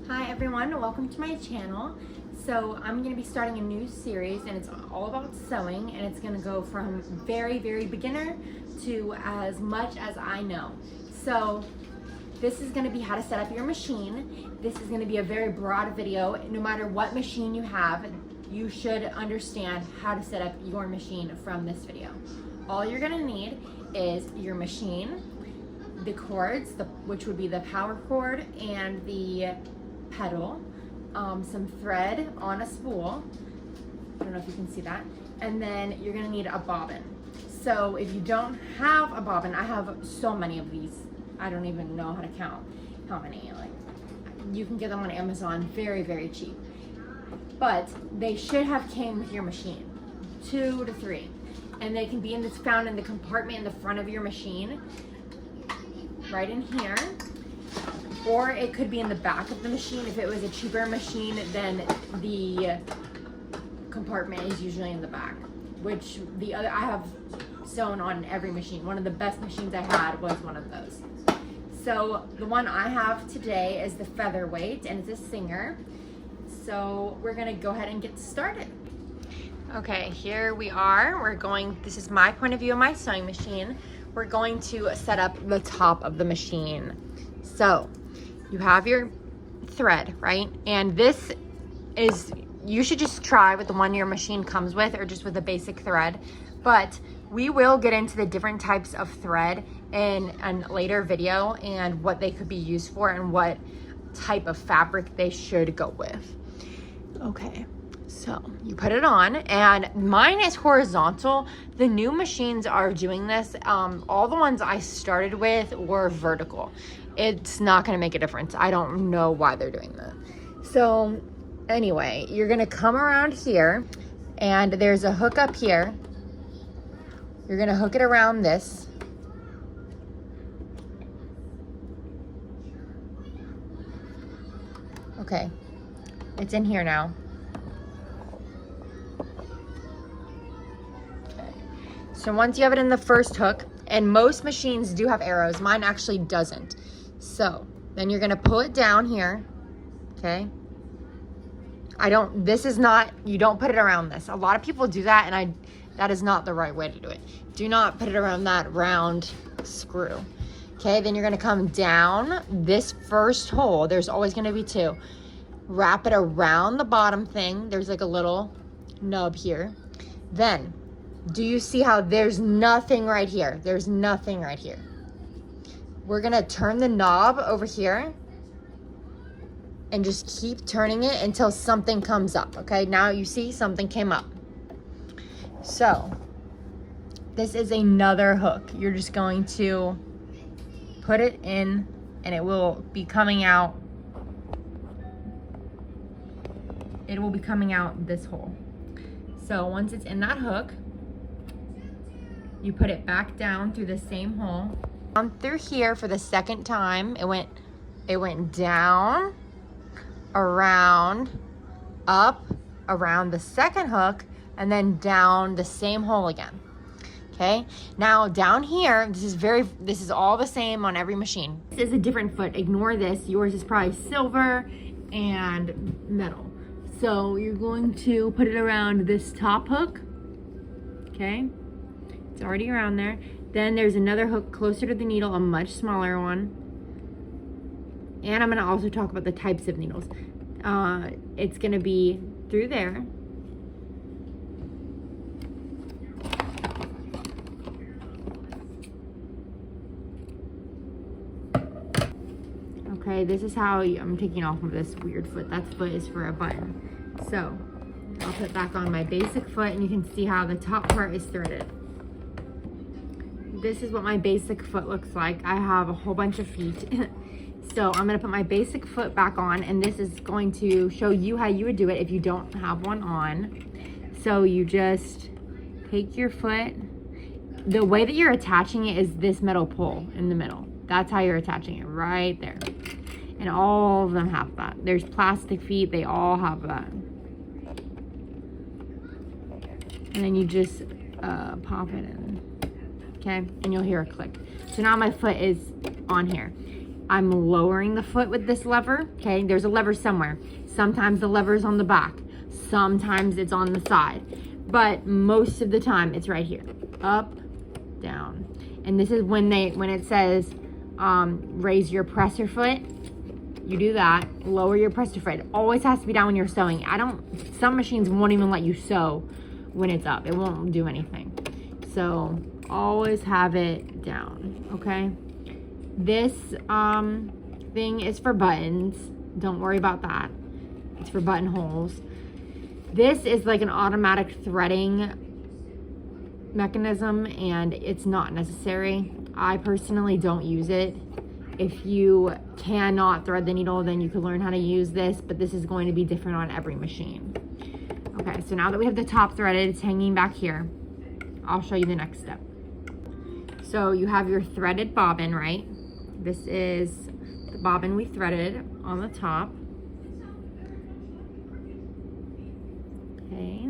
Hi everyone, welcome to my channel. So I'm going to be starting a new series and it's all about sewing, and it's going to go from very beginner to as much as I know. So this is going to be how to set up your machine. This is going to be a very broad video. No matter what machine you have, you should understand how to set up your machine from this video. All you're going to need is your machine, the cords, which would be the power cord and the pedal, some thread on a spool. I don't know if you can see that. And then you're gonna need a bobbin. So if you don't have a bobbin, I have so many of these. I don't even know how to count how many. Like, you can get them on Amazon very cheap. But they should have came with your machine, 2 to 3. And they can be found in the compartment in the front of your machine, right in here. Or it could be in the back of the machine. If it was a cheaper machine, then the compartment is usually in the back, which I have sewn on every machine. One of the best machines I had was one of those. So the one I have today is the Featherweight, and it's a Singer. So we're gonna go ahead and get started. Okay, here we are. This is my point of view of my sewing machine. We're going to set up the top of the machine. So you have your thread, right? And this is, you should just try with the one your machine comes with or just with a basic thread. But we will get into the different types of thread in a later video and what they could be used for and what type of fabric they should go with. Okay, so you put it on, and mine is horizontal. The new machines are doing this. All the ones I started with were vertical. It's not gonna make a difference. I don't know why they're doing that. So anyway, you're gonna come around here, and there's a hook up here. You're gonna hook it around this. Okay, it's in here now. Okay. So once you have it in the first hook, and most machines do have arrows, mine actually doesn't. So then you're gonna pull it down here, okay? You don't put it around this. A lot of people do that, and that is not the right way to do it. Do not put it around that round screw. Okay, then you're gonna come down this first hole. There's always gonna be 2. Wrap it around the bottom thing. There's like a little nub here. Then, do you see how there's nothing right here? There's nothing right here. We're gonna turn the knob over here and just keep turning it until something comes up, okay? Now you see something came up. So, this is another hook. You're just going to put it in, and it will be coming out. It will be coming out this hole. So once it's in that hook, you put it back down through the same hole. Through here for the second time, it went down, around, up, around the second hook, and then down the same hole again. Okay, now down here, this is all the same on every machine. This is a different foot. Ignore this. Yours is probably silver and metal. So you're going to put it around this top hook. Okay, it's already around there. Then there's another hook closer to the needle, a much smaller one. And I'm gonna also talk about the types of needles. It's gonna be through there. Okay, this is how I'm taking off of this weird foot. That foot is for a button. So I'll put back on my basic foot, and you can see how the top part is threaded. This is what my basic foot looks like. I have a whole bunch of feet. So I'm gonna put my basic foot back on, and this is going to show you how you would do it if you don't have one on. So you just take your foot. The way that you're attaching it is this metal pole in the middle. That's how you're attaching it, right there. And all of them have that. There's plastic feet, they all have that. And then you just pop it in, okay? And you'll hear a click. So now my foot is on here. I'm lowering the foot with this lever, okay? There's a lever somewhere. Sometimes the lever is on the back. Sometimes it's on the side. But most of the time it's right here. Up, down. And this is when it says raise your presser foot. You do that. Lower your presser foot. It always has to be down when you're sewing. Some machines won't even let you sew when it's up. It won't do anything. So always have it down, okay? This thing is for buttons. Don't worry about that. It's for buttonholes. This is like an automatic threading mechanism, and it's not necessary. I personally don't use it. If you cannot thread the needle, then you can learn how to use this, but this is going to be different on every machine. Okay, so now that we have the top threaded, it's hanging back here. I'll show you the next step. So you have your threaded bobbin, right? This is the bobbin we threaded on the top. Okay.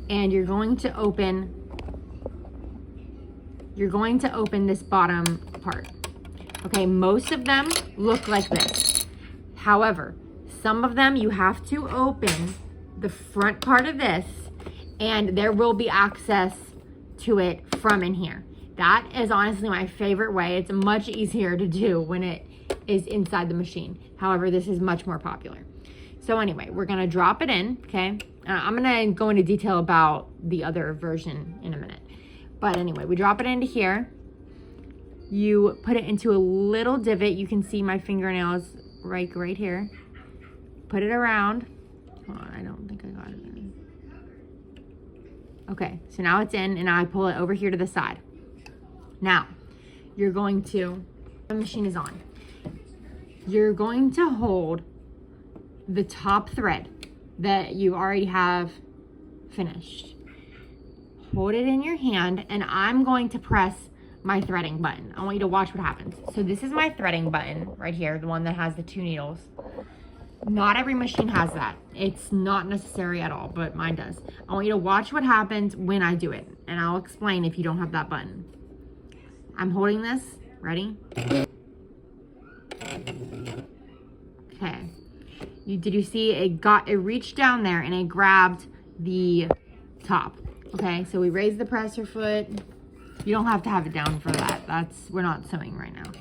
And you're going to open this bottom part. Okay, most of them look like this. However, some of them you have to open the front part of this, and there will be access to it from in here. That is honestly my favorite way. It's much easier to do when it is inside the machine. However, this is much more popular. So anyway, we're gonna drop it in, okay? I'm gonna go into detail about the other version in a minute. But anyway, we drop it into here. You put it into a little divot. You can see my fingernails right here. Put it around. Hold on, I don't think I got it in. Okay, so now it's in, and I pull it over here to the side. Now, the machine is on. You're going to hold the top thread that you already have finished. Hold it in your hand, and I'm going to press my threading button. I want you to watch what happens. So this is my threading button right here, the one that has the 2 needles. Not every machine has that. It's not necessary at all, but mine does. I want you to watch what happens when I do it, and I'll explain if you don't have that button. I'm holding this. Ready? Okay. Did you see it reached down there and it grabbed the top? Okay, so we raised the presser foot. You don't have to have it down for that. We're not sewing right now.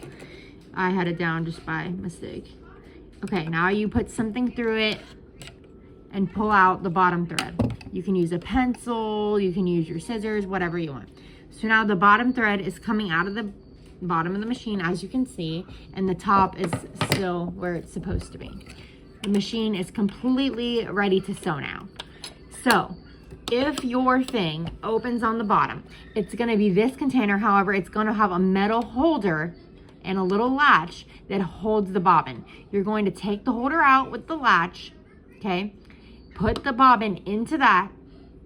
I had it down just by mistake. Okay, now you put something through it and pull out the bottom thread. You can use a pencil, you can use your scissors, whatever you want. So now the bottom thread is coming out of the bottom of the machine, as you can see, and the top is still where it's supposed to be. The machine is completely ready to sew now. So if your thing opens on the bottom, it's going to be this container. However, it's going to have a metal holder and a little latch that holds the bobbin. You're going to take the holder out with the latch, okay? Put the bobbin into that.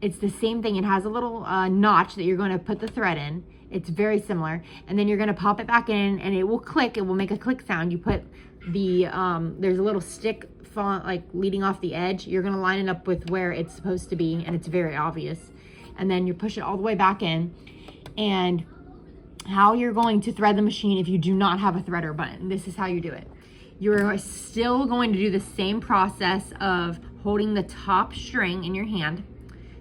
It's the same thing. It has a little notch that you're going to put the thread in. It's very similar. And then you're going to pop it back in, and it will click. It will make a click sound. You put the, there's a little stick like leading off the edge. You're going to line it up with where it's supposed to be, and it's very obvious. And then you push it all the way back in. And how you're going to thread the machine if you do not have a threader button, this is how you do it. You're still going to do the same process of holding the top string in your hand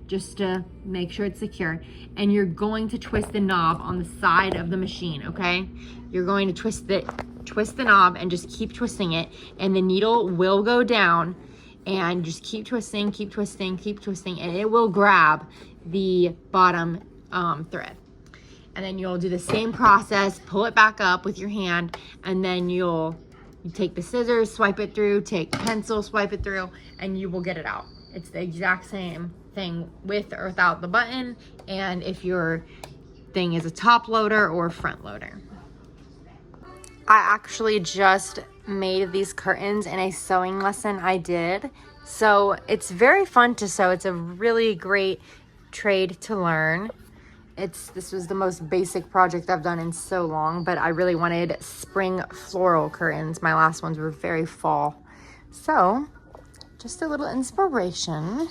just to make sure it's secure, and you're going to twist the knob on the side of the machine, okay? You're going to twist the knob and just keep twisting it, and the needle will go down, and just keep twisting, and it will grab the bottom thread. And then you'll do the same process, pull it back up with your hand, and then you take the scissors, swipe it through, take pencil, swipe it through, and you will get it out. It's the exact same thing with or without the button, and if your thing is a top loader or front loader. I actually just made these curtains in a sewing lesson I did. So it's very fun to sew. It's a really great trade to learn. This was the most basic project I've done in so long, but I really wanted spring floral curtains. My last ones were very fall. So just a little inspiration.